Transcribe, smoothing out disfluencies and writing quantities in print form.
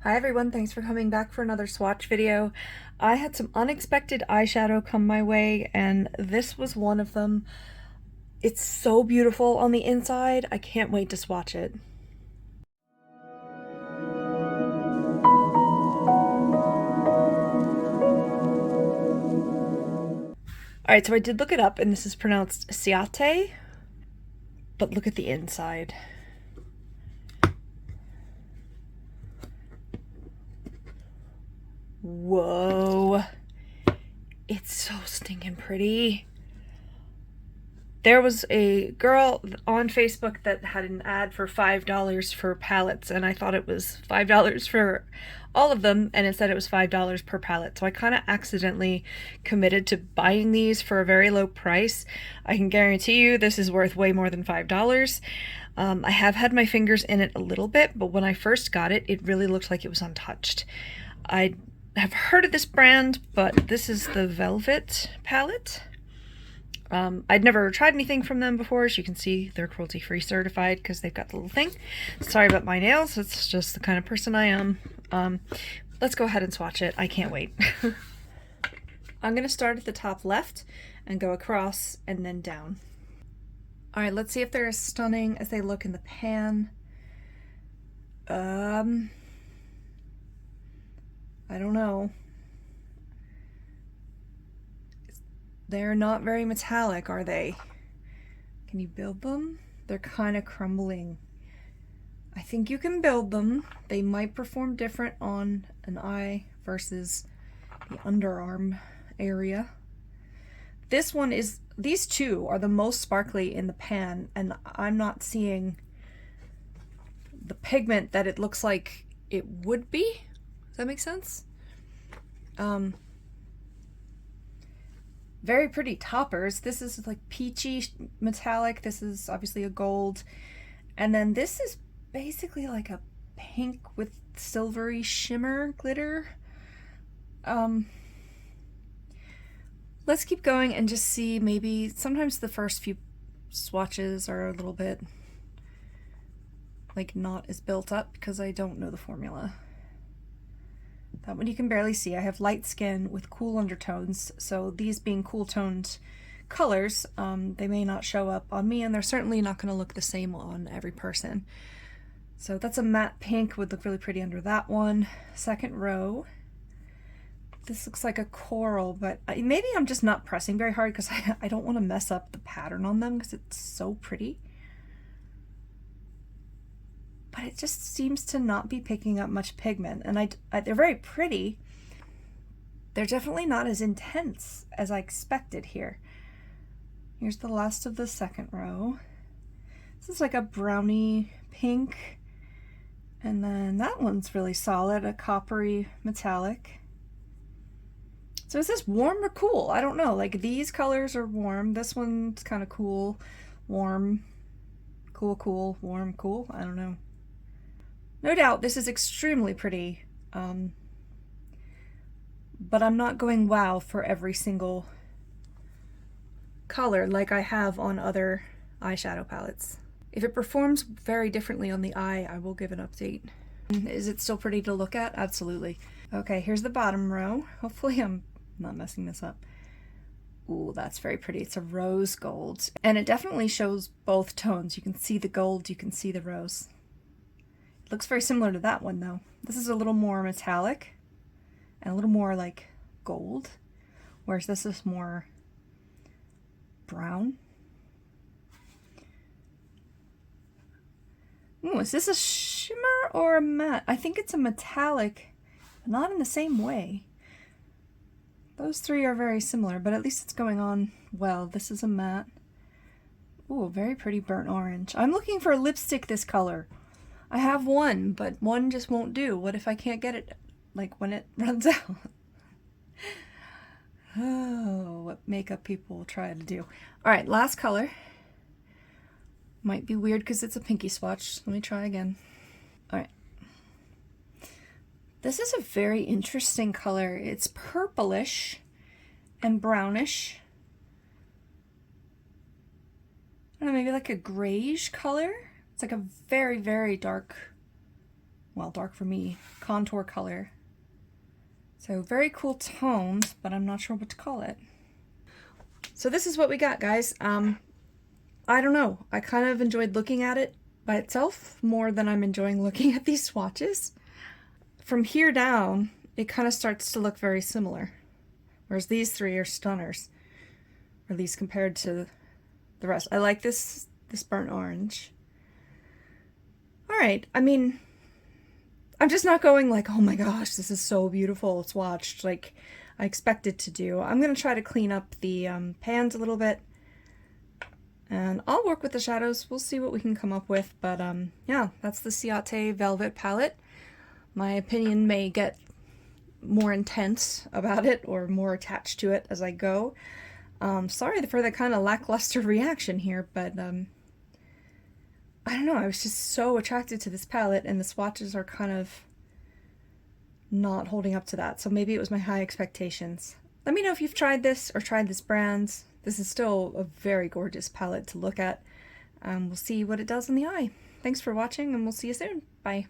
Hi everyone, thanks for coming back for another swatch video. I had some unexpected eyeshadow come my way and this was one of them. It's so beautiful on the inside, I can't wait to swatch it. Alright, so I did look it up and this is pronounced Ciate, but look at the inside. Whoa, it's so stinking pretty. There was a girl on Facebook that had an ad for $5 for palettes, and I thought it was $5 for all of them, and it said it was $5 per palette. So I kind of accidentally committed to buying these for a very low price. I can guarantee you this is worth way more than $5. I have had my fingers in it a little bit, but when I first got it, it really looked like it was untouched. I have heard of this brand, but this is the Velvet palette. I'd never tried anything from them before. As you can see, they're cruelty-free certified because they've got the little thing. Sorry about my nails. It's just the kind of person I am. Let's go ahead and swatch it. I can't wait. I'm going to start at the top left and go across and then down. All right, let's see if they're as stunning as they look in the pan. I don't know. They're not very metallic, are they? Can you build them? They're kind of crumbling. I think you can build them. They might perform different on an eye versus the underarm area. This one is, these two are the most sparkly in the pan, and I'm not seeing the pigment that it looks like it would be. Does that make sense? Very pretty toppers. This is like peachy metallic. This is obviously a gold. And then this is basically like a pink with silvery shimmer glitter. Let's keep going and just see. Maybe sometimes the first few swatches are a little bit like not as built up because I don't know the formula. That one you can barely see. I have light skin with cool undertones, so these being cool toned colors, they may not show up on me, and they're certainly not going to look the same on every person. So that's a matte pink, would look really pretty under that one. Second row. This looks like a coral, but maybe I'm just not pressing very hard because I don't want to mess up the pattern on them because it's so pretty. But it just seems to not be picking up much pigment, and they're very pretty. They're definitely not as intense as I expected here. Here's the last of the second row. This is like a brownie pink, and then that one's really solid, a coppery metallic. So is this warm or cool? I don't know. Like, these colors are warm. This one's kind of cool, warm, cool, cool, warm, cool. I don't know. No doubt this is extremely pretty, but I'm not going wow for every single color like I have on other eyeshadow palettes. If it performs very differently on the eye, I will give an update. Is it still pretty to look at? Absolutely. Okay, here's the bottom row. Hopefully I'm not messing this up. Ooh, that's very pretty. It's a rose gold, and it definitely shows both tones. You can see the gold, you can see the rose. Looks very similar to that one though. This is a little more metallic and a little more like gold, whereas this is more brown. Ooh, is this a shimmer or a matte? I think it's a metallic, but not in the same way. Those three are very similar, but at least it's going on well. This is a matte. Ooh, very pretty burnt orange. I'm looking for a lipstick this color. I have one, but one just won't do. What if I can't get it, like, when it runs out? Oh, what makeup people will try to do. All right, last color. Might be weird because it's a pinky swatch. Let me try again. All right. This is a very interesting color. It's purplish and brownish. I don't know, maybe like a grayish color. It's like a very, very dark well, dark for me, contour color. So very cool tones, but I'm not sure what to call it. So this is what we got, guys. I don't know. I kind of enjoyed looking at it by itself more than I'm enjoying looking at these swatches. From here down, it kind of starts to look very similar. Whereas these three are stunners, or at least compared to the rest. I like this burnt orange. All right, I mean, I'm just not going like, oh my gosh, this is so beautiful swatched, like I expected to do. I'm gonna try to clean up the pans a little bit, and I'll work with the shadows. We'll see what we can come up with, but yeah, that's the Ciate Velvet palette. My opinion may get more intense about it or more attached to it as I go. Sorry for the kind of lackluster reaction here, but I don't know, I was just so attracted to this palette, and the swatches are kind of not holding up to that, so maybe it was my high expectations. Let me know if you've tried this or tried this brand. This is still a very gorgeous palette to look at. We'll see what it does in the eye. Thanks for watching, and we'll see you soon. Bye.